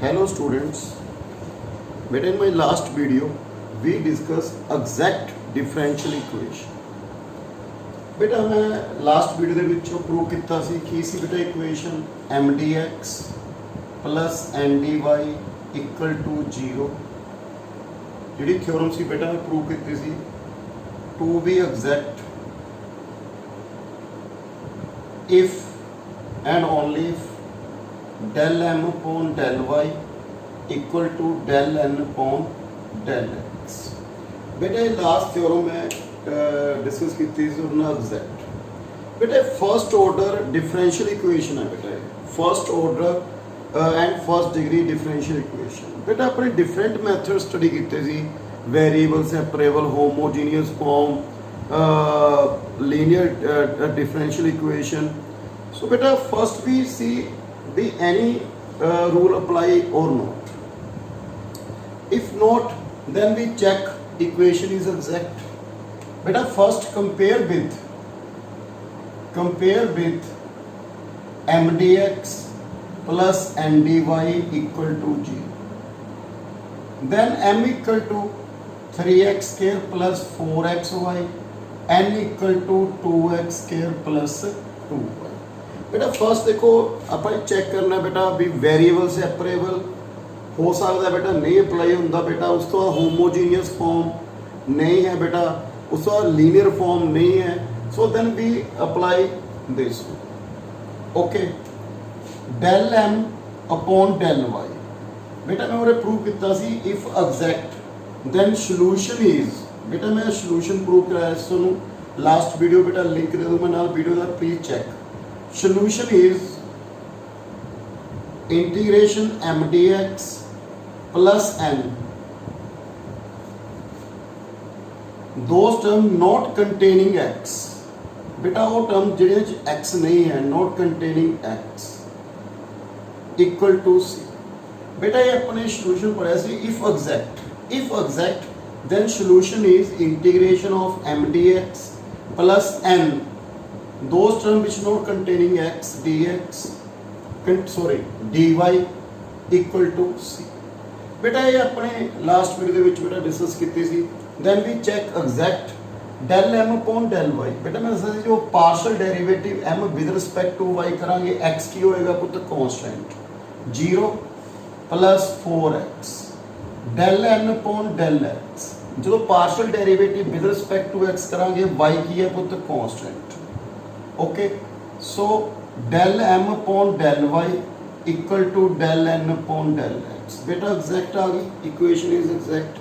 Hello students, but in my last video we discussed exact differential equation. बेटा मैं last video ਦੇ ਵਿੱਚ prove ਕੀਤਾ ਸੀ ਕੀ ਸੀ ਬੇਟਾ equation mdx plus ndy equal to 0 ਜਿਹੜੀ ਥਿਓਰਮ ਸੀ ਬੇਟਾ ਮੈਂ ਪ੍ਰੂਵ ਕੀਤੀ ਸੀ to be exact if and only if del m upon del y equal to del n upon del x. बेटा लास्ट थ्योरम में डिस्कस की थी एग्जैक्ट बेटा first order differential equation है बेटा first order and first degree differential equation बेटा अपने different method study किए सी variable separable homogeneous form linear differential equation. So beta first we see the any rule apply or not. If not, then we check equation is exact. Beta first compare with mdx plus ndy equal to 0. Then m equal to 3x square plus 4xy, n equal to 2x square plus 2y. बेटा first देखो ਆਪਾਂ check ਕਰਨਾ बेटा भी variable separable हो सकता है बेटा नहीं अप्लाई होंदा बेटा उस तो होमोजीनियस फॉर्म नहीं है बेटा उस तो लीनियर फॉर्म नहीं है so then we apply this okay del m upon del y बेटा मैं और प्रूव किया सी if exact then solution is बेटा मैं सॉल्यूशन प्रूव कराया ਤੁਹਾਨੂੰ लास्ट वीडियो बेटा लिंक दे दूं मैं नाल वीडियो दा please check. Solution is integration mdx plus n those term not containing x बेटा वो टर्म जिहड़े च x नहीं है not containing x equal to c बेटा ये अपने solution पढ़ा सी if exact then solution is integration of mdx plus n those terms which not containing x dx dy equal to c. बेटा ये अपने लास्ट वीडियो ਦੇ ਵਿੱਚ बेटा डिस्कस ਕੀਤੀ ਸੀ then we check exact del m upon del y बेटा मैं ਦੱਸਿਆ ਸੀ ਜੋ partial derivative m with respect to y ਕਰਾਂਗੇ x ਕੀ ਹੋਏਗਾ ਪੁੱਤ constant 0 plus 4x del n upon del x ਜਦੋਂ partial derivative with respect to x ਕਰਾਂਗੇ y ਕੀ ਹੈ ਪੁੱਤ constant. Okay, so del m upon del y equal to del n upon del x. बेटा exact आ गई equation is exact.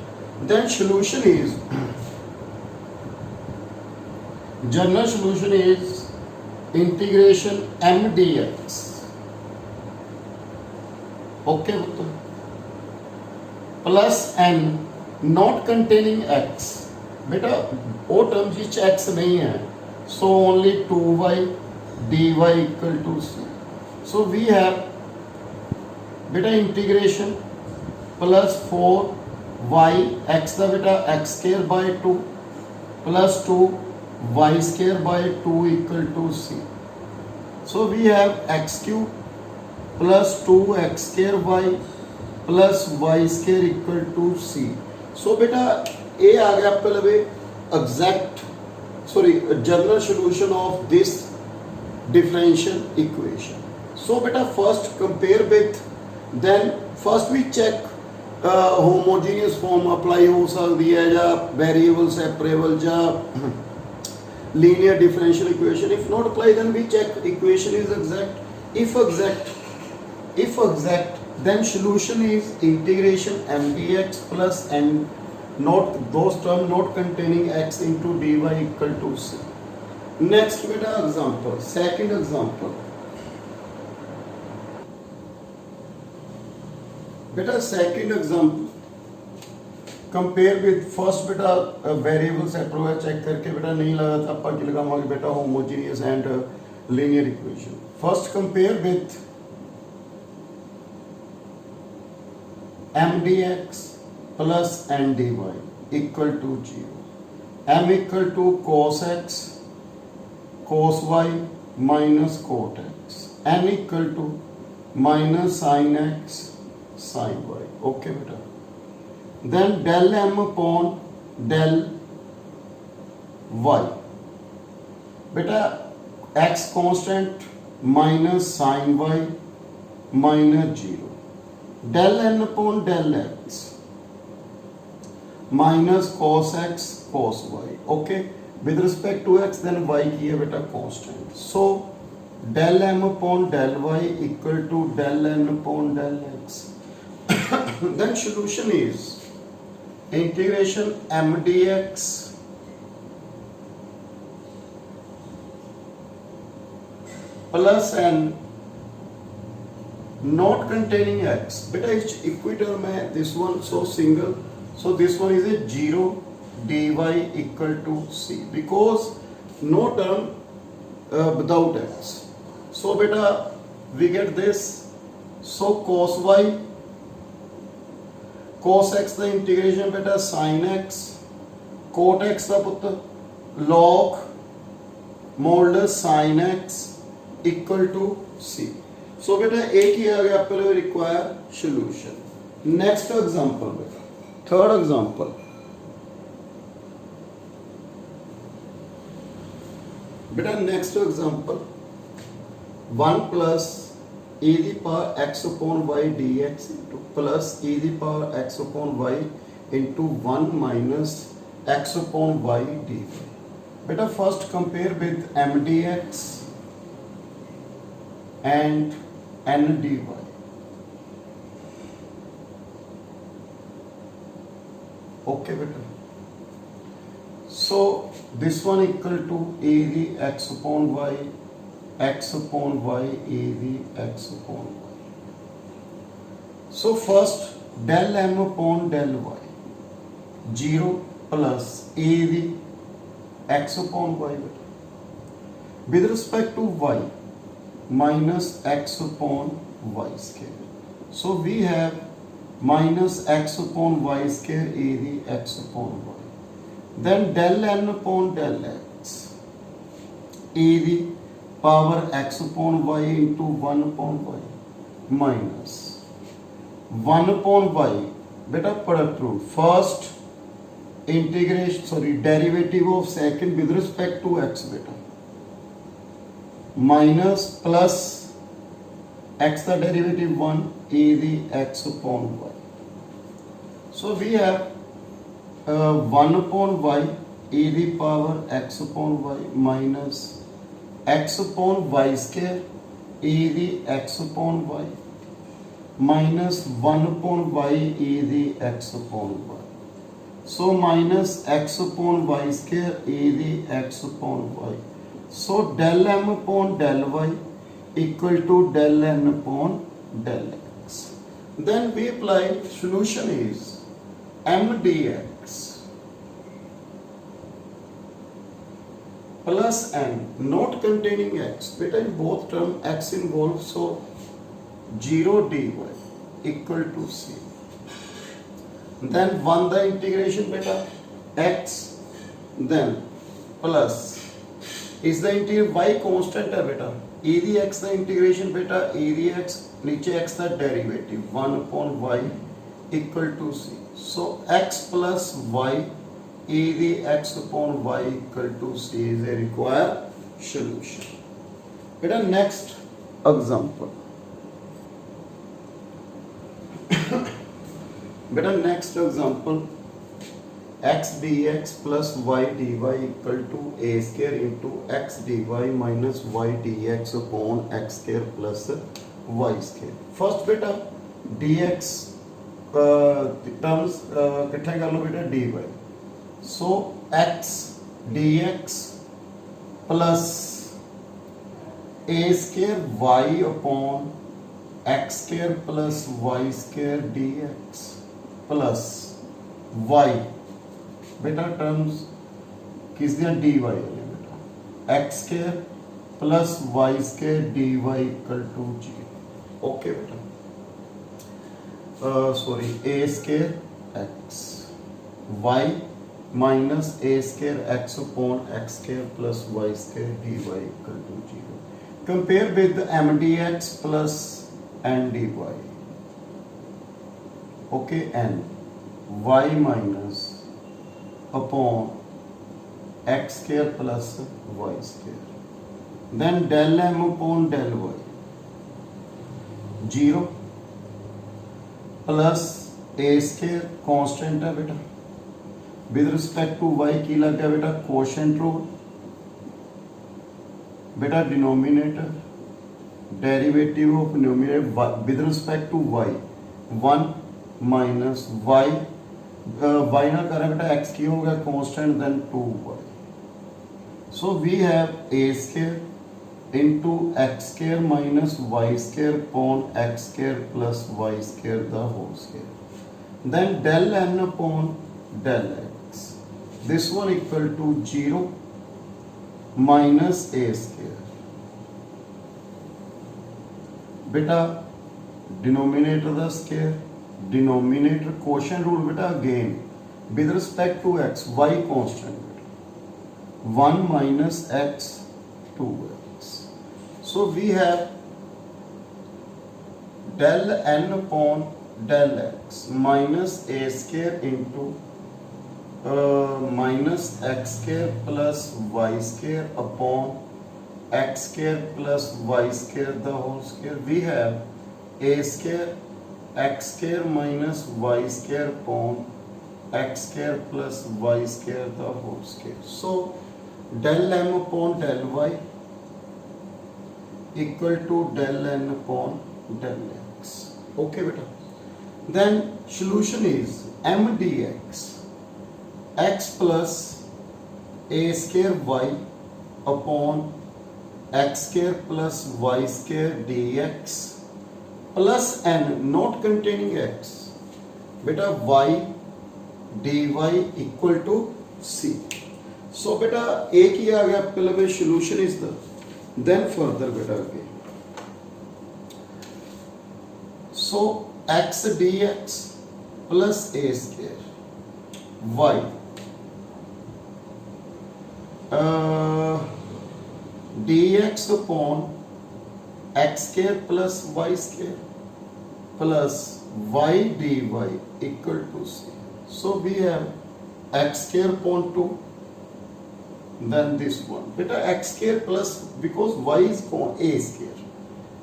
Then solution is general solution is integration m dx. Okay, plus n not containing x. बेटा वो term जिस x नहीं है so only 2y dy equal to c. So we have beta integration plus 4y x का बेटा x square by 2 plus 2 y square by 2 equal to c. So we have x cube plus 2x square y plus y square equal to c. So बेटा ये आ गया आपके लगे exact general solution of this differential equation. So beta first compare with then first we check homogeneous form apply हो सकती है या variable separable या linear differential equation. If not apply then we check equation is exact. If exact then solution is integration mdx plus n not those term not containing x into dy equal to c. Next beta example, second example beta second example compare with first beta variable separable check करके बेटा नहीं लगा था अपन की लगाएंगे बेटा homogeneous and linear equation. First compare with mdx plus n dy equal to 0. m equal to cos x cos y minus cot x. n equal to minus sin x sin y. Okay beta. Then del m upon del y. Beta x constant minus sin y minus 0. Del n upon del x minus cos x cos y. Okay. With respect to x, then y की है बेटा constant. So del m upon del y equal to del n upon del x. Then solution is integration m dx plus n not containing x. बेटा इस equator में this one so single, so this one is a 0 dy equal to c because no term without x. So beta we get this. So cos y cos x the integration beta sin x cot x the put log modulus sin x equal to c. So beta एक ही आ गया आपके लिए require solution. Next example beta, third example. बेटा next example 1 plus e the power x upon y dx plus e the power x upon y into 1 minus x upon y dy. बेटा first compare with m dx and n dy. Okay बेटा. So this one equal to a the x upon y, x upon y, a the x upon y. So first del m upon del y, 0 plus a the x upon y. With respect to y, minus x upon y square. So we have minus x upon y square a the x upon y. Then del n upon del x e the power x upon y into 1 upon y minus 1 upon y. Beta product rule. First integration derivative of second with respect to x beta minus plus x the derivative 1 e the x upon y. So we have 1 upon y e the power x upon y minus x upon y square e the x upon y minus 1 upon y e the x upon y. So minus x upon y square e the x upon y. So del m upon del y equal to del n upon del x. Then we apply solution is m dx plus n not containing x. Beta in both term x involved, so 0 dy equal to c. Then 1 the integration beta x, then plus is the integral y constant है बेटा e the x the integration beta e the x नीचे x the derivative 1 upon y equal to c. So x plus y e the x upon y equal to c is a required solution. बेटा next example. बेटा next example x dx plus y dy equal to a square into x dy minus y dx upon x square plus y square. First बेटा dx terms इकट्ठे कर लो बेटा dy. So x dx plus a square y upon x square plus y square dx plus y बेटा terms किस दिया dy वाले बेटा x square plus y square dy equal to 0. Okay बेटा sorry a square x y minus a square x upon x square plus y square dy equal to 0. Compare with m dx plus n dy. okay, n y minus upon x square plus y square, then del m upon del y 0 plus A square constant है बेटा, with respect to y की लग गया बेटा quotient rule, बेटा denominator derivative of numerator with respect to y 1 minus y y ना करें बेटा x की हो गया constant then 2y, so we have a square into x square minus y square upon x square plus y square the whole square, then del n upon del x, this one equal to 0 minus a square, beta denominator the square, denominator quotient rule beta again with respect to x y constant beta 1 minus x 2x. So we have del n upon del x minus a square into minus x square plus y square upon x square plus y square the whole square. We have a square x square minus y square upon x square plus y square the whole square. So del m upon del y equal to del n upon del x. Okay beta. Then solution is m dx x plus a square y upon x square plus y square dx plus n not containing x, beta y dy equal to c. So beta a की आ गया पहले solution is the, then further beta again, so x dx plus a square y dx upon x square plus y square plus y dy equal to c. So we have x square upon 2, then this one beta x square plus because y is a square,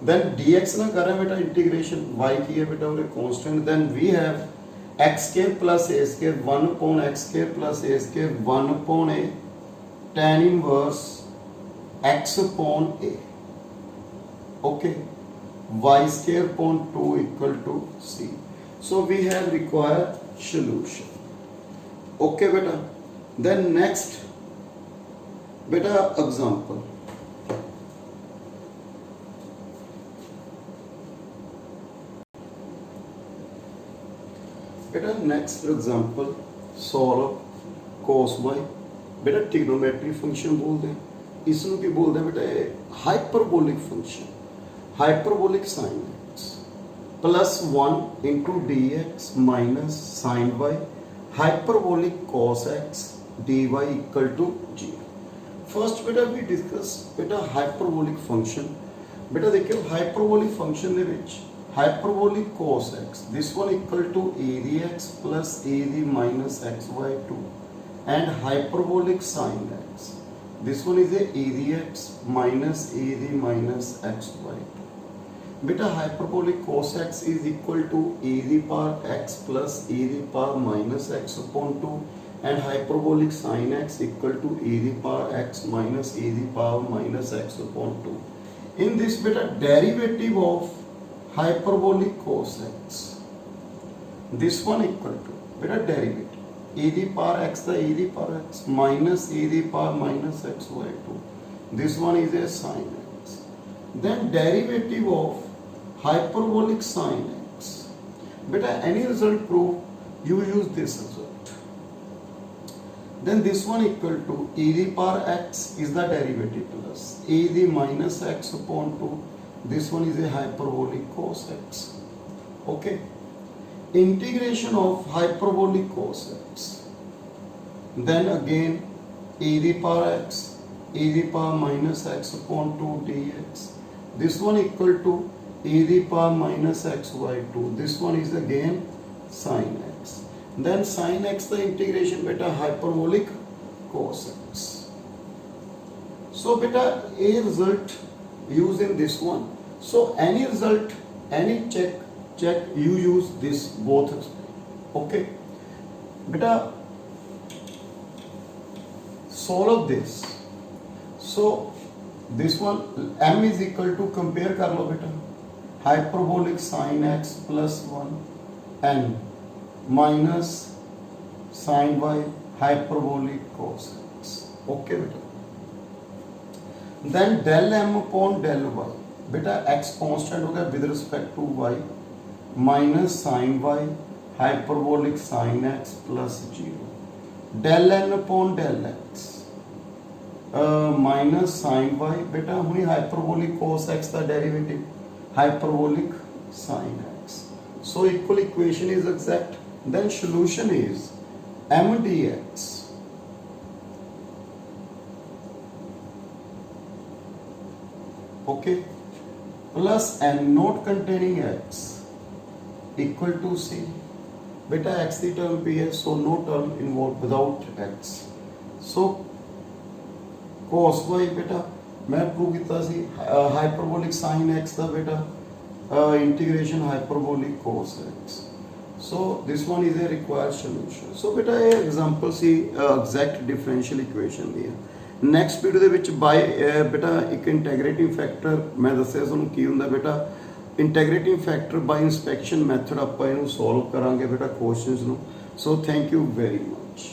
then dx ना करें बेटा integration y की है बेटा और constant, then we have x square plus a square 1 upon x square plus a square 1 upon a tan inverse x upon a, okay, y square upon 2 equal to c. So we have required solution. Okay beta. Then next beta example, beta next example solve cos y, beta trigonometry function बोलते हैं, इसमें भी बोलते हैं बेटा hyperbolic function, hyperbolic sin x plus 1 into dx minus sin y hyperbolic cos x dy equal to 0. First बेटा भी discuss बेटा हाइपरबोलिक फंक्शन, बेटा देखियो हाइपरबोलिक फंक्शन ਦੇ ਵਿੱਚ hyperbolic cos x this one equal to a dx plus a d minus xy2 and hyperbolic sin x this one is a dx minus a d minus xy2. बेटा hyperbolic cos x is equal to a d power x plus a d power minus x upon 2 and hyperbolic sin x equal to e the power x minus e the power minus x upon 2. In this beta derivative of hyperbolic cos x, this one equal to beta derivative e the power x the e the power x minus e the power minus x by 2. This one is a sin x. Then derivative of hyperbolic sin x. Beta any result proof, you use this result. Then this one equal to e the power x is the derivative plus e the minus x upon 2. This one is a hyperbolic cos x. Okay. Integration of hyperbolic cos x. Then again e the power x, e the power minus x upon 2 dx. This one equal to e the power minus x by 2. This one is again sin x. Then sin x the integration beta hyperbolic cos x. So beta a result use in this one. So any result, any check you use this both. Okay beta, solve this. So this one m is equal to, compare कर लो बेटा, hyperbolic sin x plus 1 n minus sin y hyperbolic cos x. Okay बेटा. Then del m upon del y, बेटा x constant हो गया with respect to y, minus sin y hyperbolic sin x plus 0. Del n upon del x minus sin y, बेटा हुई hyperbolic cos x का derivative hyperbolic sin x. So equal equation is exact. Then solution is m dx okay plus n not containing x equal to c. बेटा x की term भी है, so no term involved without x. So cos y बेटा मैं prove किया सी hyperbolic sin x ਦਾ बेटा integration hyperbolic cos x. So this one is a required solution. So बेटा ये एग्जांपल सी एग्जैक्ट डिफरेंशियल इक्वेशन ਦੀ ਹੈ. ਨੈਕਸਟ ਵੀਡੀਓ ਦੇ ਵਿੱਚ ਬਾਈ बेटा ਇੱਕ ਇੰਟੈਗਰੇਟਿੰਗ ਫੈਕਟਰ ਮੈਂ ਦੱਸਿਆ ਤੁਹਾਨੂੰ ਕੀ ਹੁੰਦਾ बेटा. ਇੰਟੈਗਰੇਟਿੰਗ ਫੈਕਟਰ ਬਾਈ ਇਨਸਪੈਕਸ਼ਨ ਮੈਥਡ ਆਪਾਂ ਇਹਨੂੰ ਸੋਲਵ ਕਰਾਂਗੇ बेटा ਕੁਐਸਚਨਸ ਨੂੰ. So thank you very much.